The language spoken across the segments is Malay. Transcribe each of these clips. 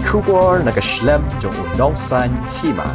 Kubor nakaslab jong unongsan hima.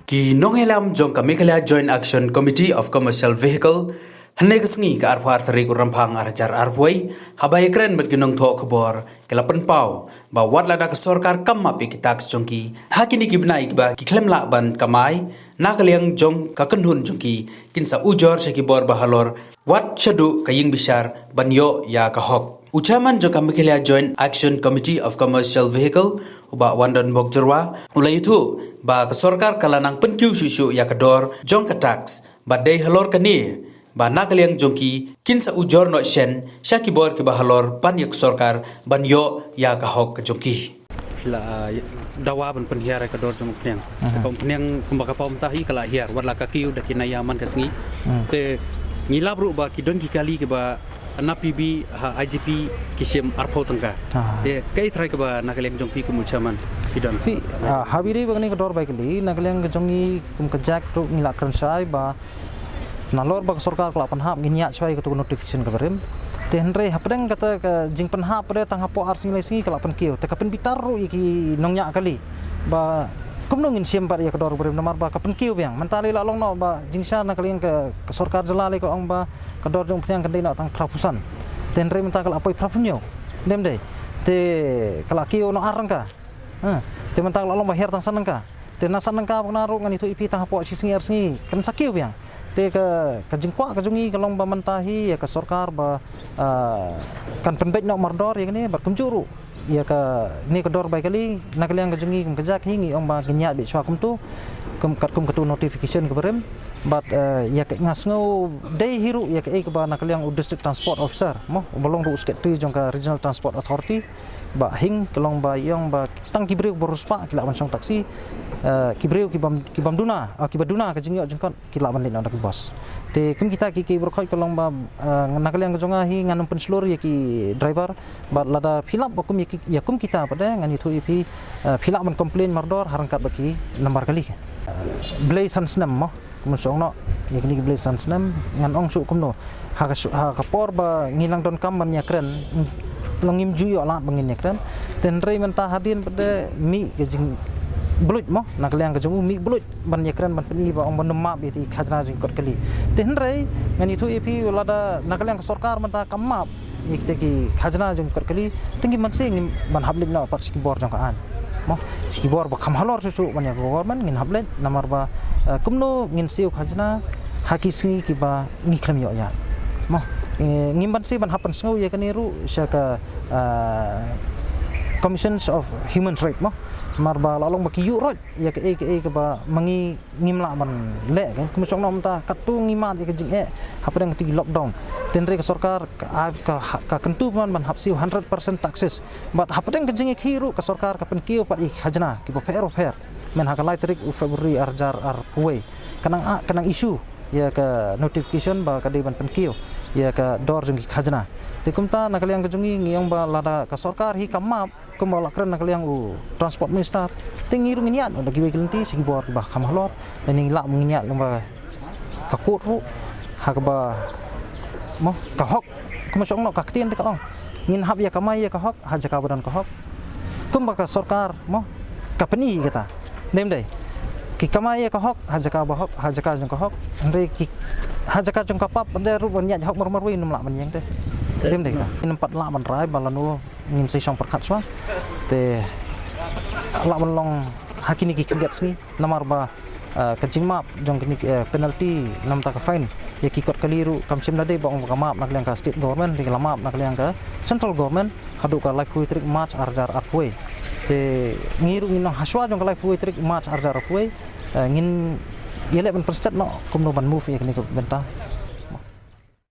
Ki nonghelam jong ka Meghalaya Joint Action Committee of Commercial Vehicle hanegasngi ka arphar tarik urampang arjar arpoi habai kren met ginong tho khobor kelapan pau ba watla da ka sarkar kamma pe ki tax jongki hakini ki bnai ba ki khlem la ban kamai nakaliang jong ka kanhun jongki kinsa ujor se ki bor bahalor wat chadu ka ying bisar banyo ya ka hok Ucaman jong Meghalaya Joint Action Committee of Commercial Vehicle uba Wandon Bogjerwa ulai itu ba ka sarkar kalanang penkiu susu ya kador jong ka tax ba dei halor kani ba nakaliang jongki kinsa ujor no shen syaki bor ki bahalor banyak sarkar banyo ya ka hok jongki la dawa ban penhiar ka dor jong pneng kom pneng kumbaka pom tahi kala hiar warla ka kiu dak kinayaman ka sngi te ngilab ru ba ki dongki kali ke ba na PB ha IGP kisim arpau tangka de kai trai ke ba nakaliang jongki kumucaman kidan habiri bagni ka dor baikli nakaliang jongi kum kajak ru ngilakran sai ba nalor bag sarkar kelapan hap ginya chwai ka tu notification ka barim te henre hapdeng kata ka jing pen hap pada tang hapo ar singlai singi kelapan kiu te kapen bitar ru iki nongnya kali ba kumnongin siam par ya ka dor barim namar ba kapen kiu biang mentali la long no ba jingsa nakaliang ka sarkar jalale ka ong ba ka dor jong pnyang kendai no tang prapusan te henre menta kala apoi prapunyo dem dei te kala kiu no arang ka te menta la long ba her tang sanang ka te nasan nang ka naru ngan itu ipi tang hapo singi ar singi kan sakiu biang te ka jingkwa ka jungi kalong ba mentahi ya ka sarkar ba kan penbet no mardor ya ni berkumjuru ya ka ni ka dor bai kali nakaliang ka jungi kum kajak hingi ong ba ginya bi chwa kum tu kum kat kum katu notification ka berem but ya ka ngasngau dei hiru ya ka ba nakaliang district transport officer mo belong ru sket tu jong ka regional transport authority ba hing kelong ba yong ba tang kibreu boruspa kila ban song taksi kibreu kibam duna kibaduna ka jingyo jengkot kila ban lin andak bos te kum kita ki berkhoi kelong ba nakaliang jonga hi nganum penslur ya ki driver ba lada filap ba kum ya kum kita pada ngan itu ipi filap ban komplain mardor harangkat baki nomor kali blai sansnam mo kum song no yakni blai sansnam ngan ong su kum no ha ka por ba ngilang don kam ban yakren longim juyo lat bangin yakren ten rei menta hadin pada mi ke jing blut mo nakaliang ke jung mi blut ban yakren ban peni ba ong ban map ti khajna jing kot kali ten rei ngan itu ipi lada nakaliang ke sarkar menta kamap ikte ki khajna jing kot kali tinggi manse ngim ban hablim na pat ski bor jang kaan mo ski bor ba kham halor su ban ya government ngin hablet namar ba kumno ngin siu khajna haki singi ki ba ngi kram yo ya mo ngimban si ban happen sngau ya kaniru syaka commissions of human rights mo marba lalong baki yu rot ya ke ba mangi ngimla ban le kan kumusong nom ta katu ngimat ya ke jing hapdang ti lockdown tenre ke sarkar ka kentu ban hapsi 100% taxes but hapdang ke jing hiru ke sarkar ka penkiu pat hajna ki ba fair men hakalai tarik Februari arjar arpuai kanang isu ya ke notification ba ka ban penkiu ya ka dor jung khajna te kumta nakaliang ka jungi ngiong ba lada ka sarkar hi kamap kumala kren nakaliang u transport minister tingiru ngiat da giwe kelenti sing bor ba khamhalor dan ning la ngiat ba ka kutru ha ka ba mo ka hok kumusong no ka tien te ka ong ngin hab ya kamai ya ka hok ha jaka badan ka hok kum ba ka sarkar mo ka peni kata nem dai ki kamai ya ka hok ha jaka ba hok ha jaka jong ka hok ndre ki hajaka jong kapap ande ru ban nyaj hok marmarwi num la ban yang te dem dei ka nempat la ban rai balanu ngin sei song perkhat swa te la ban long hakini ki kget sni namar ba kajing map jong kini penalty nam ta ka fine ya ki kot kaliru kam sim dade ba ong ka map nak liang ka state government ri la map nak liang ka central government hadu ka life trick march arjar apwe te ngiru ngin haswa jong ka life trick march arjar apwe ngin yelek ban perstat no kumno ban move ya kini ko benta